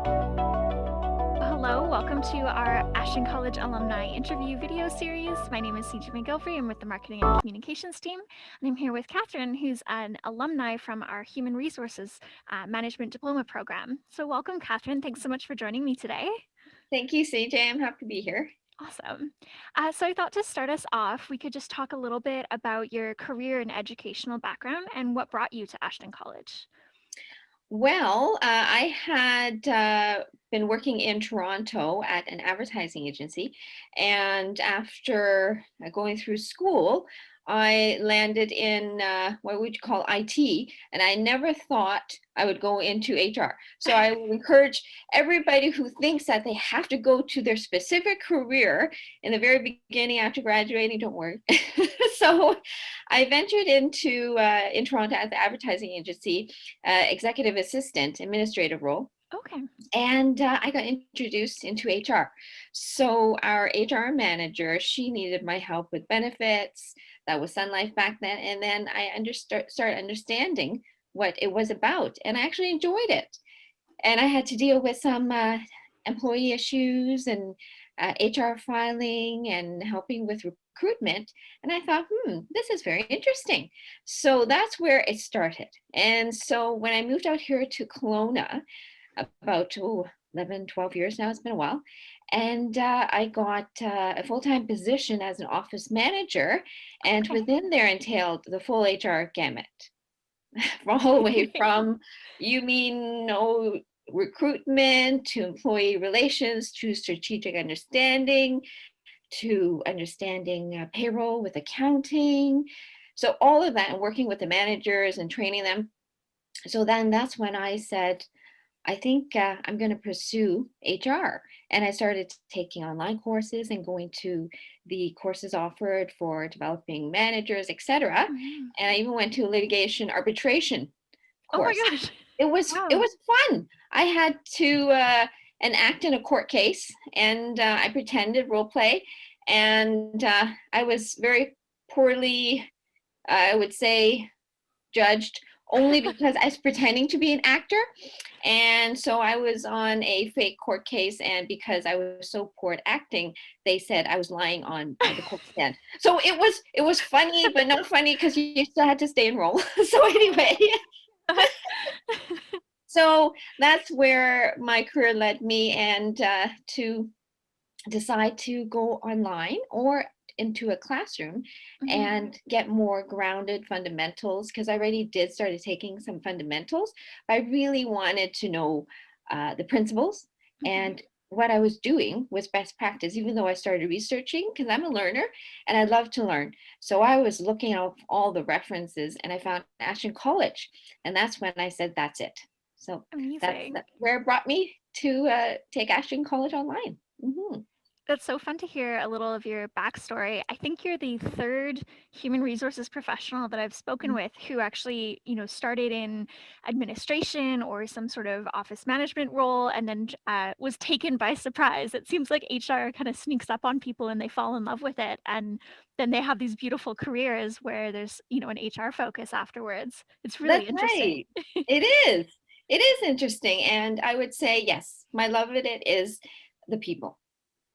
Hello, welcome to our Ashton College Alumni interview video series. My name is CJ McGilvery. I'm with the Marketing and Communications team, and I'm here with Katherine, who's an alumni from our Human Resources Management Diploma program. So welcome, Katherine. Thanks so much for joining me today. Thank you, CJ. I'm happy to be here. Awesome. So I thought to start us off, we could just talk a little bit about your career and educational background and what brought you to Ashton College. Well, I had been working in Toronto at an advertising agency, and after going through school, I landed in what would you call IT, and I never thought I would go into HR. So I would encourage everybody who thinks that they have to go to their specific career in the very beginning after graduating, don't worry. So I ventured into in Toronto at the advertising agency, executive assistant, administrative role. Okay. And I got introduced into HR. So our HR manager, she needed my help with benefits. That was Sun Life back then. And then I started understanding what it was about. And I actually enjoyed it. And I had to deal with some employee issues and HR filing and helping with recruitment. And I thought, this is very interesting. So that's where it started. And so when I moved out here to Kelowna, about 11, 12 years now, it's been a while. And I got a full-time position as an office manager. And Okay. within there entailed the full HR gamut. All the way from, you mean, recruitment to employee relations to strategic understanding to understanding payroll with accounting. So all of that and working with the managers and training them. So then that's when I said, I think I'm going to pursue HR. And I started taking online courses and going to the courses offered for developing managers, etc. Mhm. And I even went to a litigation arbitration Oh my course. gosh. It Wow. was fun. I had to enact in a court case, and I pretended role play, and I was very poorly, I would say, judged only because I was pretending to be an actor. And so I was on a fake court case, and because I was so poor at acting, they said I was lying on the court stand. So it was funny, but not funny because you still had to stay in role. So anyway, so that's where my career led me, and to decide to go online or into a classroom Mhm. and get more grounded fundamentals, because I already did started taking some fundamentals, but I really wanted to know the principles, Mhm. and what I was doing was best practice, even though I started researching because I'm a learner and I love to learn. So I was looking at all the references and I found Ashton College, and that's when I said that's it. So Amazing. that's where it brought me to take Ashton College online. Mhm. That's so fun to hear a little of your backstory. I think you're the third human resources professional that I've spoken with who actually, started in administration or some sort of office management role and then was taken by surprise. It seems like HR kind of sneaks up on people and they fall in love with it. And then they have these beautiful careers where there's, an HR focus afterwards. It's really That's interesting. right. It is. It is interesting. And I would say, yes, my love of it is the people.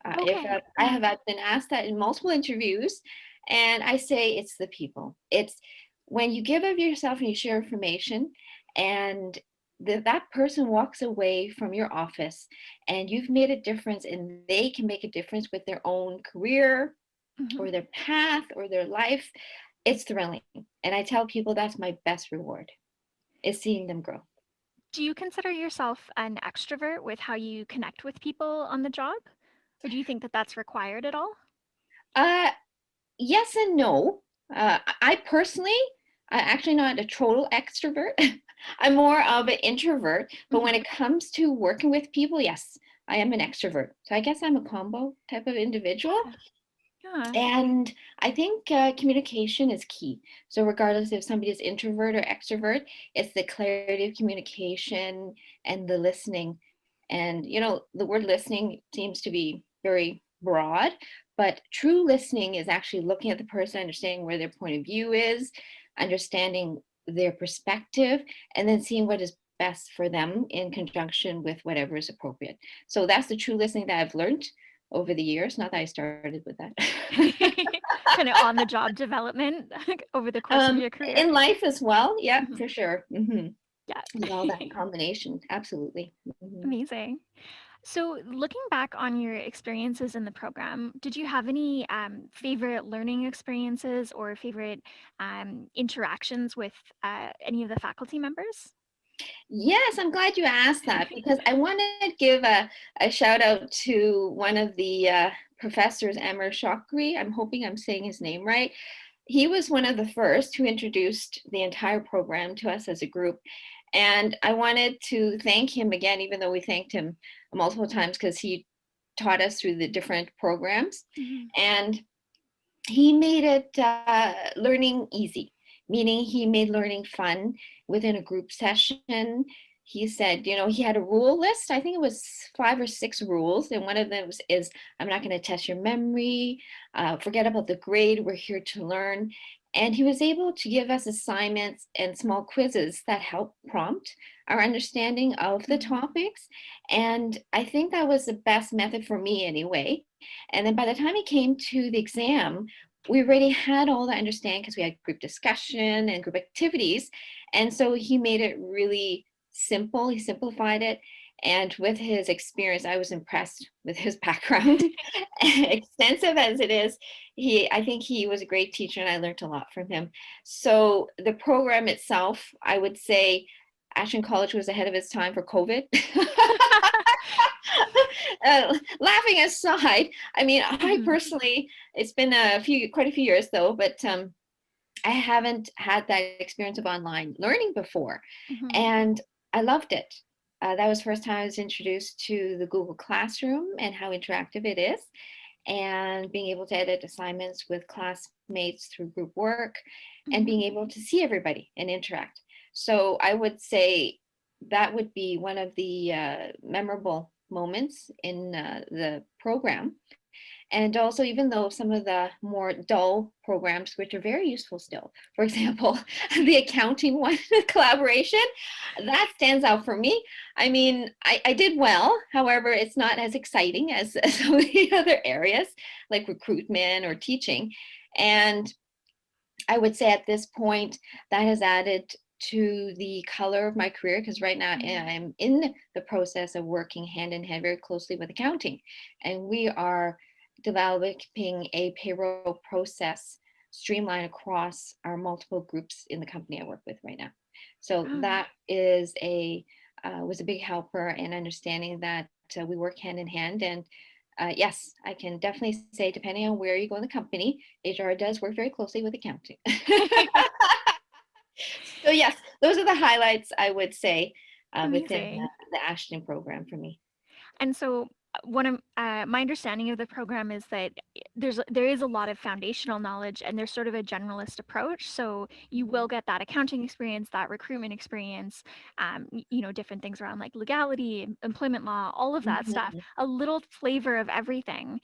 If Okay. I have been asked that in multiple interviews, and I say it's the people. It's when you give of yourself and you share information, and that person walks away from your office, and you've made a difference, and they can make a difference with their own career Mhm. or their path or their life. It's thrilling. And I tell people that's my best reward is seeing them grow. Do you consider yourself an extrovert with how you connect with people on the job? Or do you think that that's required at all? Uh, yes and no. I personally, I'm actually not a total extrovert. I'm more of an introvert. But when Mhm. it comes to working with people, yes, I am an extrovert. So I guess I'm a combo type of individual. Yeah, yeah. And I think communication is key. So regardless if somebody is introvert or extrovert, it's the clarity of communication and the listening. And the word listening seems to be very broad, but true listening is actually looking at the person, understanding where their point of view is, understanding their perspective, and then seeing what is best for them in conjunction with whatever is appropriate. So that's the true listening that I've learned over the years. Not that I started with that. Kind of on the job development over the course of your career. In life as well. Yeah, Mhm. for sure. Mm-hmm. Yeah. With all that combination. Absolutely. Mm-hmm. Amazing. So, looking back on your experiences in the program, did you have any favorite learning experiences or favorite interactions with any of the faculty members? Yes, I'm glad you asked that because I want to give a shout out to one of the professors, Amar Chakri. I'm hoping I'm saying his name right. He was one of the first who introduced the entire program to us as a group. And I wanted to thank him again, even though we thanked him multiple times because he taught us through the different programs. Mhm. And he made it learning easy, meaning he made learning fun within a group session. He said, you know, he had a rule list. I think it was 5 or 6 rules. And one of them is I'm not going to test your memory. Forget about the grade. We're here to learn. And he was able to give us assignments and small quizzes that help prompt our understanding of the Mhm. topics. And I think that was the best method for me anyway. And then by the time he came to the exam, we already had all the understanding because we had group discussion and group activities. And so he made it really simple. He simplified it. And with his experience, I was impressed with his background, extensive as it is. I think he was a great teacher and I learned a lot from him. So the program itself, I would say Ashton College was ahead of its time for COVID. Laughing aside, I mean, I Mhm. personally, it's been quite a few years though, but I haven't had that experience of online learning before, Mhm. and I loved it. That was the first time I was introduced to the Google Classroom and how interactive it is, and being able to edit assignments with classmates through group work, and Mhm. being able to see everybody and interact. So I would say that would be one of the memorable moments in the program. And also, even though some of the more dull programs, which are very useful still, for example, the accounting one, collaboration, that stands out for me. I mean, I did well. However, it's not as exciting as some of the other areas like recruitment or teaching. And I would say at this point, that has added to the color of my career because right now Mhm. I'm in the process of working hand in hand very closely with accounting. And we are developing a payroll process streamline across our multiple groups in the company I work with right now. So Oh, that is was a big helper in understanding that we work hand in hand. And yes, I can definitely say, depending on where you go in the company, HR does work very closely with accounting. So yes, those are the highlights I would say within amazing. the Ashton program for me. And so one of my understanding of the program is that there is a lot of foundational knowledge and there's sort of a generalist approach. So you will get that accounting experience, that recruitment experience, different things around like legality, employment law, all of that stuff, Mhm. a little flavor of everything,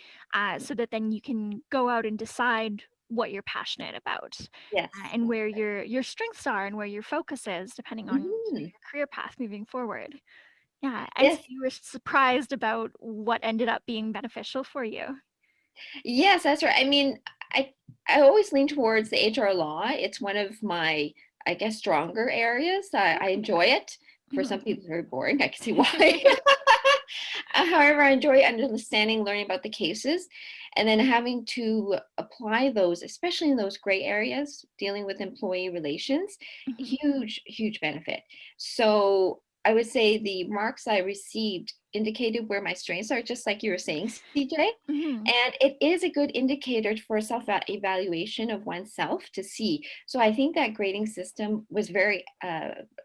so that then you can go out and decide what you're passionate about, Yes, and that's where right. your strengths are and where your focus is, depending on Mhm. your career path moving forward. Yeah, and so Yes, you were surprised about what ended up being beneficial for you. yes, that's right. I mean, I I always lean towards the HR law. It's one of my, I guess, stronger areas. I Okay. enjoy it. For Mhm. some people, it's very boring. I can see why. However, I enjoy understanding, learning about the cases, and then having to apply those, especially in those gray areas, dealing with employee relations, Mhm. huge, huge benefit. So I would say the marks I received indicated where my strengths are, just like you were saying, CJ. Mhm. And it is a good indicator for self evaluation of oneself to see. So I think that grading system was very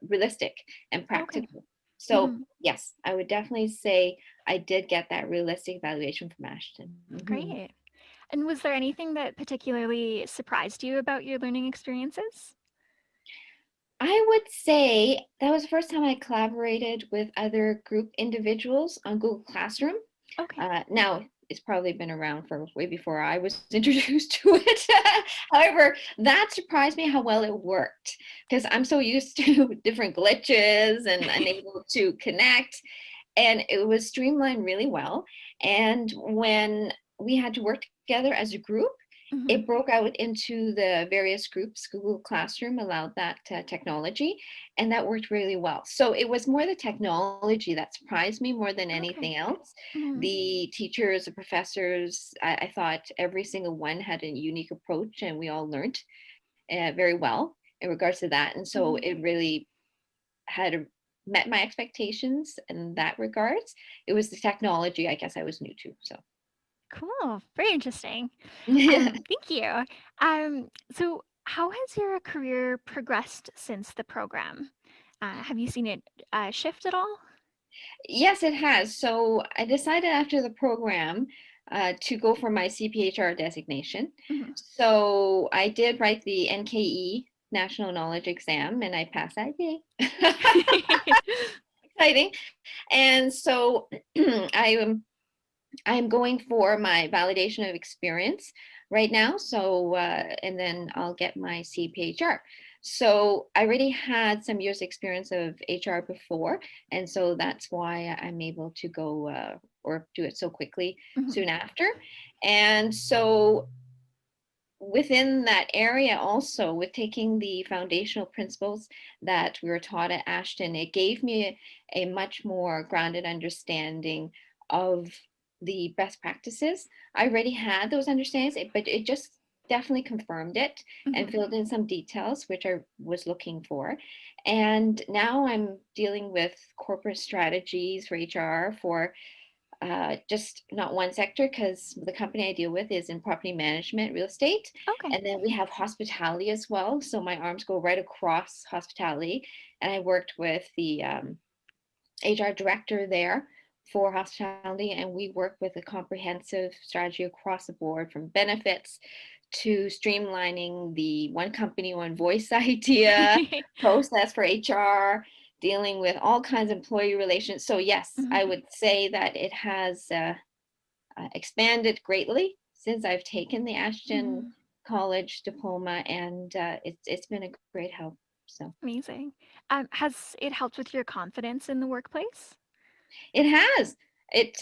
realistic and Okay. practical. So, Mhm. yes, I would definitely say I did get that realistic evaluation from Ashton. Mhm. Great. And was there anything that particularly surprised you about your learning experiences? I would say that was the first time I collaborated with other group individuals on Google Classroom. Okay. Now, it's probably been around for way before I was introduced to it. However, that surprised me how well it worked because I'm so used to different glitches and unable to connect. And it was streamlined really well. And when we had to work together as a group, Mhm. it broke out into the various groups. Google Classroom allowed that technology, and that worked really well. So it was more the technology that surprised me more than Okay. anything else. Mhm. The teachers, the professors, I thought every single one had a unique approach, and we all learned very well in regards to that. And so Mhm. it really had met my expectations in that regards. It was the technology, I guess, I was new to. So Cool. Very interesting. yeah. Thank you. So how has your career progressed since the program? Have you seen it shift at all? Yes, it has. So I decided after the program to go for my CPHR designation. Mhm. So I did write the NKE National Knowledge Exam and I passed that. Yay. Exciting. And so I'm going for my validation of experience right now. So, and then I'll get my CPHR. So I already had some years experience of HR before. And so that's why I'm able to go or do it so quickly Mhm. soon after. And so within that area also with taking the foundational principles that we were taught at Ashton, it gave me a much more grounded understanding of the best practices. I already had those understandings, but it just definitely confirmed it and Mhm. filled in some details which I was looking for. And now I'm dealing with corporate strategies for HR for just not one sector because the company I deal with is in property management, real estate. Okay. And then we have hospitality as well. So my arms go right across hospitality. And I worked with the HR director there for hospitality. And we work with a comprehensive strategy across the board from benefits to streamlining the one company, one voice idea process for HR, dealing with all kinds of employee relations. So, yes, Mhm. I would say that it has expanded greatly since I've taken the Ashton Mhm. College diploma, and it's been a great help. So, Amazing. Has it helped with your confidence in the workplace? it has. It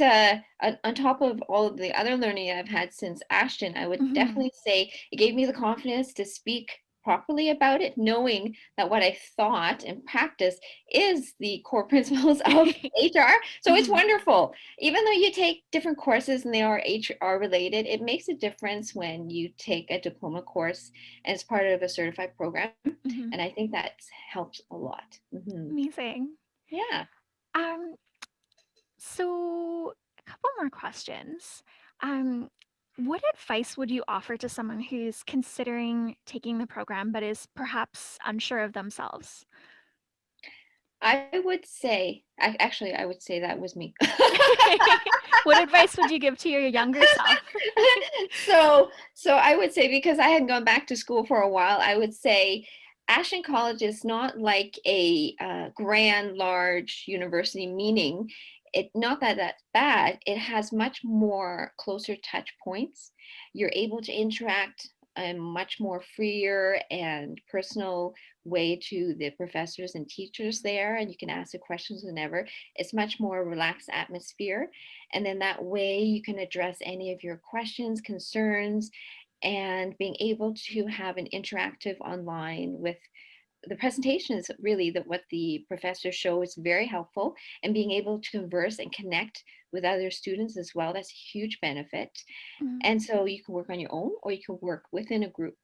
on top of all of the other learning I've had since Ashton, I would Mhm. definitely say it gave me the confidence to speak properly about it, knowing that what I thought and practice is the core principles of HR. So it's Mhm. wonderful. Even though you take different courses and they are HR related, it makes a difference when you take a diploma course as part of a certified program. Mhm. And I think that helps a lot. Amazing. Yeah. Um, so a couple more questions. Um, what advice would you offer to someone who's considering taking the program but is perhaps unsure of themselves? I would say, actually, I would say that was me. What advice would you give to your younger self? so I would say because I had gone back to school for a while, I would say Ashton College is not like a grand, large university. Meaning, it not that that's bad. It has much more closer touch points. You're able to interact a much more freer and personal way to the professors and teachers there, and you can ask the questions whenever. It's much more relaxed atmosphere, and then that way you can address any of your questions, concerns, and being able to have an interactive online with the presentation is really that what the professors show is very helpful, and being able to converse and connect with other students as well, that's a huge benefit. Mhm. And so you can work on your own or you can work within a group.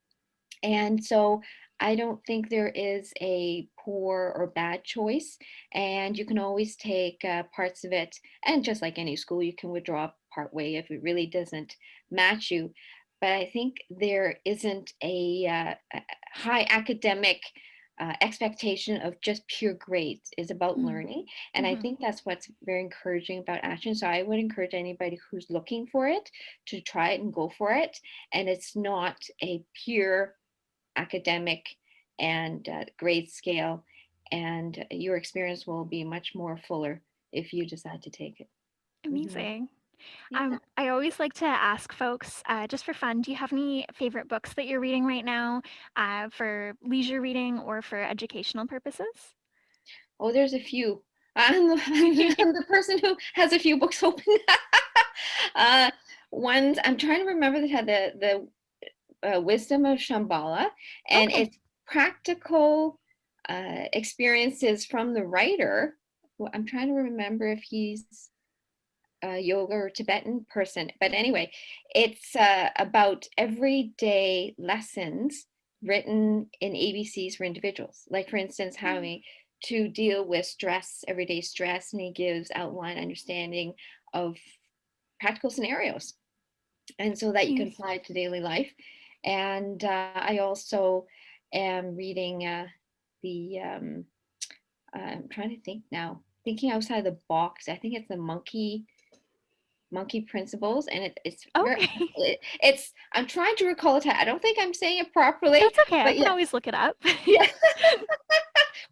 And so I don't think there is a poor or bad choice. And you can always take parts of it. And just like any school, you can withdraw part way if it really doesn't match you. But I think there isn't a high academic expectation of just pure grades. Is about Mhm. learning. And I Mhm. think that's what's very encouraging about action. So I would encourage anybody who's looking for it to try it and go for it. And it's not a pure academic and grade scale, and your experience will be much more fuller if you decide to take it. Mhm. Amazing. Yeah. I always like to ask folks, just for fun, do you have any favorite books that you're reading right now, for leisure reading or for educational purposes? Oh, there's a few. I'm the person who has a few books open. uh, Ones I'm trying to remember that had the Wisdom of Shambhala, and Okay. it's practical experiences from the writer. I'm trying to remember if he's a yoga or Tibetan person, but anyway, it's about everyday lessons written in ABCs for individuals. Like, for instance, Mm. having to deal with stress, everyday stress, and he gives outline understanding of practical scenarios, and so that you can Nice. apply it to daily life. And I also am reading the I'm trying to think now, thinking outside the box. I think it's the monkey principles, and it's very Okay. it's I'm trying to recall it. I don't think I'm saying it properly, That's okay. I but can yeah. always look it up. Yeah.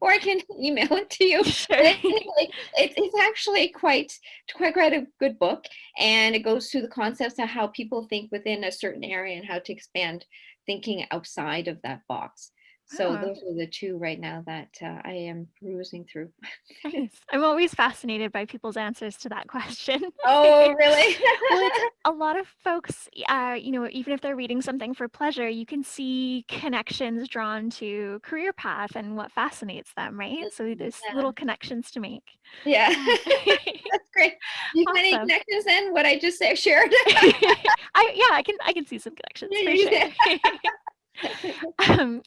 Or I can email it to you. Sure. But anyway, it's actually quite a good book, and it goes through the concepts of how people think within a certain area and how to expand thinking outside of that box. So Oh, those are the two right now that I am perusing through. nice. I'm always fascinated by people's answers to that question. Oh, really? Well, it's a lot of folks, even if they're reading something for pleasure, you can see connections drawn to career path and what fascinates them, right? So there's Yeah. little connections to make. Yeah. Yeah. That's great. You got any Awesome. connections then? What I just shared? I can see some connections Yeah, for you sure. did.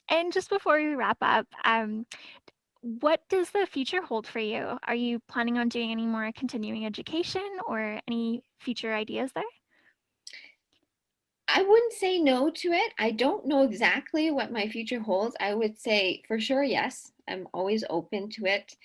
And just before we wrap up, what does the future hold for you? Are you planning on doing any more continuing education or any future ideas there? I wouldn't say no to it. I don't know exactly what my future holds. I would say for sure, yes. I'm always open to it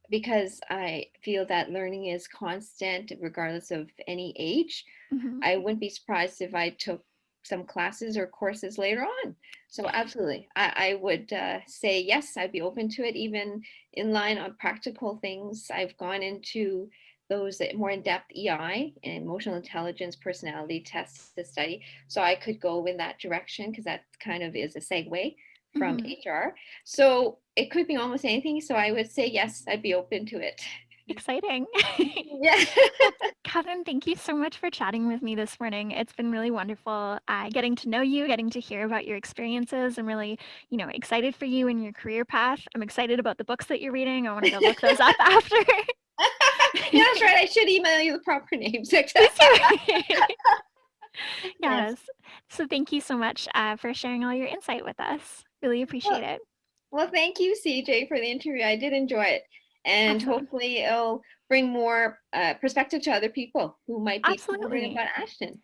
because I feel that learning is constant regardless of any age. Mhm. I wouldn't be surprised if I took some classes or courses later on. So absolutely, I would say yes, I'd be open to it, even in line on practical things. I've gone into those more in-depth EI and emotional intelligence personality tests to study. So I could go in that direction because that kind of is a segue from Mhm. HR. So it could be almost anything. So I would say yes, I'd be open to it. Exciting. Yeah. Well, Catherine, thank you so much for chatting with me this morning. It's been really wonderful getting to know you, getting to hear about your experiences. I'm really, excited for you and your career path. I'm excited about the books that you're reading. I want to go look those up after. Yeah, that's right. I should email you the proper names. Please do. Yes. Yes. So thank you so much for sharing all your insight with us. Really Well, appreciate it. well, thank you, CJ, for the interview. I did enjoy it. And Awesome. hopefully it'll bring more perspective to other people who might be wondering Absolutely. about Ashton.